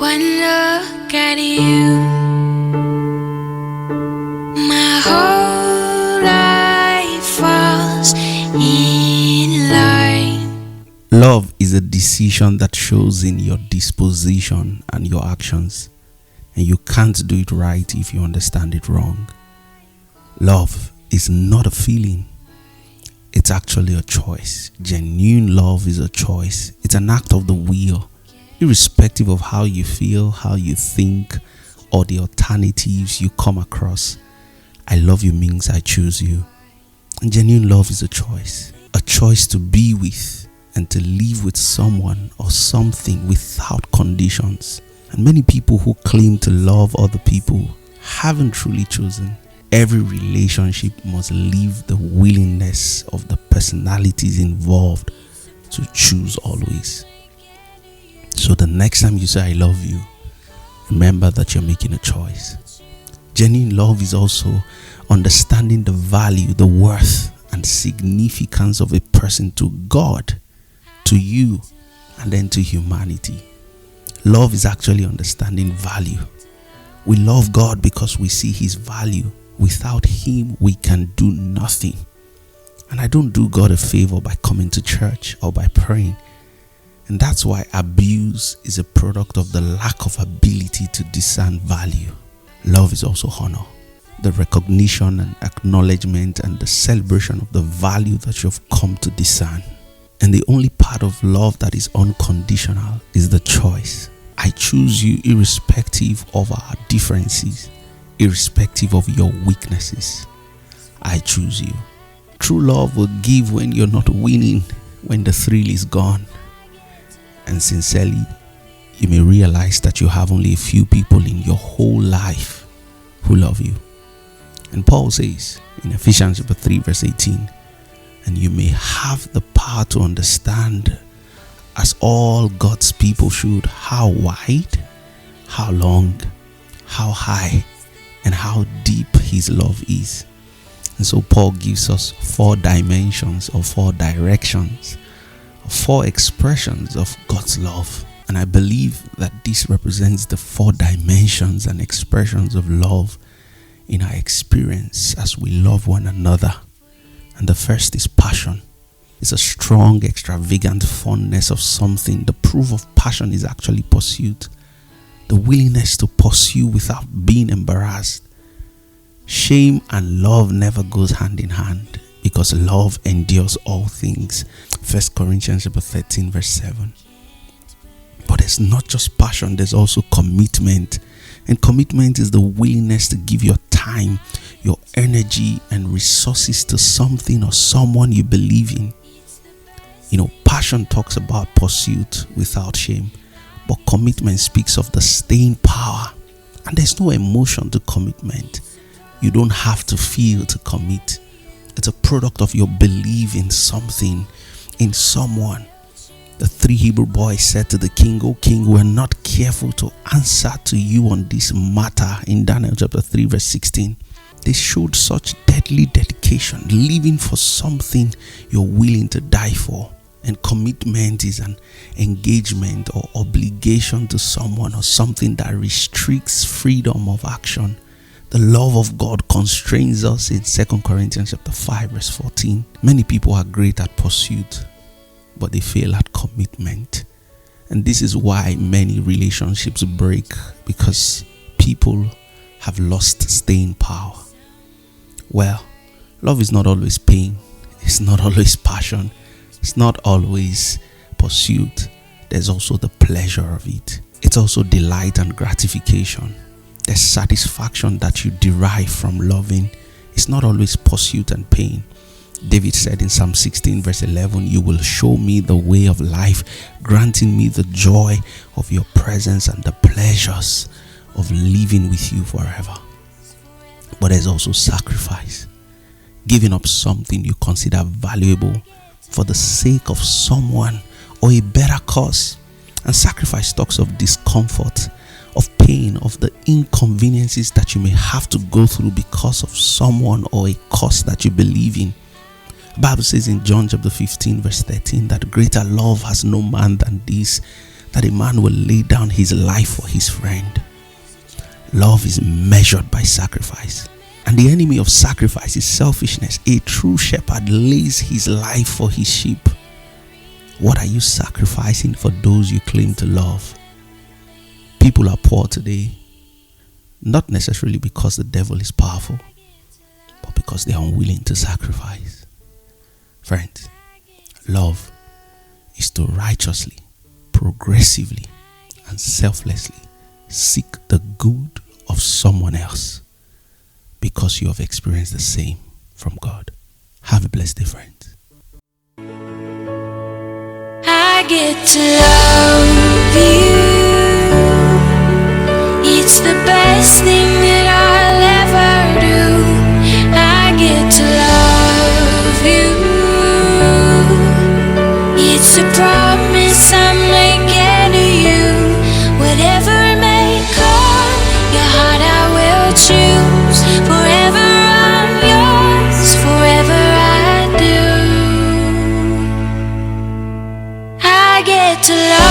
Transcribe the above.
One look at you, my whole life falls in line. Love is a decision that shows in your disposition and your actions, and you can't do it right if you understand it wrong. Love is not a feeling. It's actually a choice. Genuine love is a choice. It's an act of the will, irrespective of how you feel, how you think, or the alternatives you come across. I love you means I choose you. And genuine love is a choice to be with and to live with someone or something without conditions. And many people who claim to love other people haven't truly chosen. Every relationship must leave the willingness of the personalities involved to choose always. So the next time you say I love you, remember that you're making a choice. Genuine love is also understanding the value, the worth, and significance of a person to God, to you, and then to humanity. Love is actually understanding value. We love God because we see His value. Without Him, we can do nothing. And I don't do God a favor by coming to church or by praying. And that's why abuse is a product of the lack of ability to discern value. Love is also honor, the recognition and acknowledgement and the celebration of the value that you've come to discern. And the only part of love that is unconditional is the choice. I choose you irrespective of our differences, irrespective of your weaknesses. I choose you. True love will give when you're not winning, when the thrill is gone. And sincerely, you may realize that you have only a few people in your whole life who love you. And Paul says in Ephesians chapter 3 verse 18, and you may have the power to understand, as all God's people should, how wide, how long, how high, and how deep His love is. And so Paul gives us 4 dimensions or 4 directions, 4 expressions of God's love. And I believe that this represents the 4 dimensions and expressions of love in our experience as we love one another. And the first is passion. It's a strong, extravagant fondness of something. The proof of passion is actually pursuit. The willingness to pursue without being embarrassed. Shame and love never goes hand in hand, because love endures all things. 1 Corinthians chapter 13 verse 7. But there's not just passion, there's also commitment. And commitment is the willingness to give your time, your energy and resources to something or someone you believe in. Passion talks about pursuit without shame, but commitment speaks of the staying power. And there's no emotion to commitment. You don't have to feel to commit. It's a product of your belief in something, in someone. The 3 Hebrew boys said to the king, "O king, we're not careful to answer to you on this matter," in Daniel chapter 3 verse 16. They showed such deadly dedication, living for something you're willing to die for. And commitment is an engagement or obligation to someone or something that restricts freedom of action. The love of God constrains us in 2 Corinthians chapter 5 verse 14. Many people are great at pursuit, but they fail at commitment. And this is why many relationships break, because people have lost staying power. Well, love is not always pain. It's not always passion. It's not always pursuit. There's also the pleasure of it. It's also delight and gratification. There's satisfaction that you derive from loving. It's not always pursuit and pain. David said in Psalm 16 verse 11, "You will show me the way of life, granting me the joy of your presence and the pleasures of living with you forever." But there's also sacrifice. Giving up something you consider valuable for the sake of someone or a better cause. And sacrifice talks of discomfort, of pain, of the inconveniences that you may have to go through because of someone or a cause that you believe in. The Bible says in John chapter 15 verse 13 that greater love has no man than this, that a man will lay down his life for his friend. Love is measured by sacrifice. And the enemy of sacrifice is selfishness. A true shepherd lays his life for his sheep. What are you sacrificing for those you claim to love? People are poor today, not necessarily because the devil is powerful, but because they are unwilling to sacrifice. Friends, love is to righteously, progressively, and selflessly seek the good of someone else because you have experienced the same from God. Have a blessed day, friends. I get to love you. It's the best thing that I'll ever do. I get to love you. It's a promise I'm making to you. Whatever it may come, your heart I will choose. Forever I'm yours, forever I do. I get to love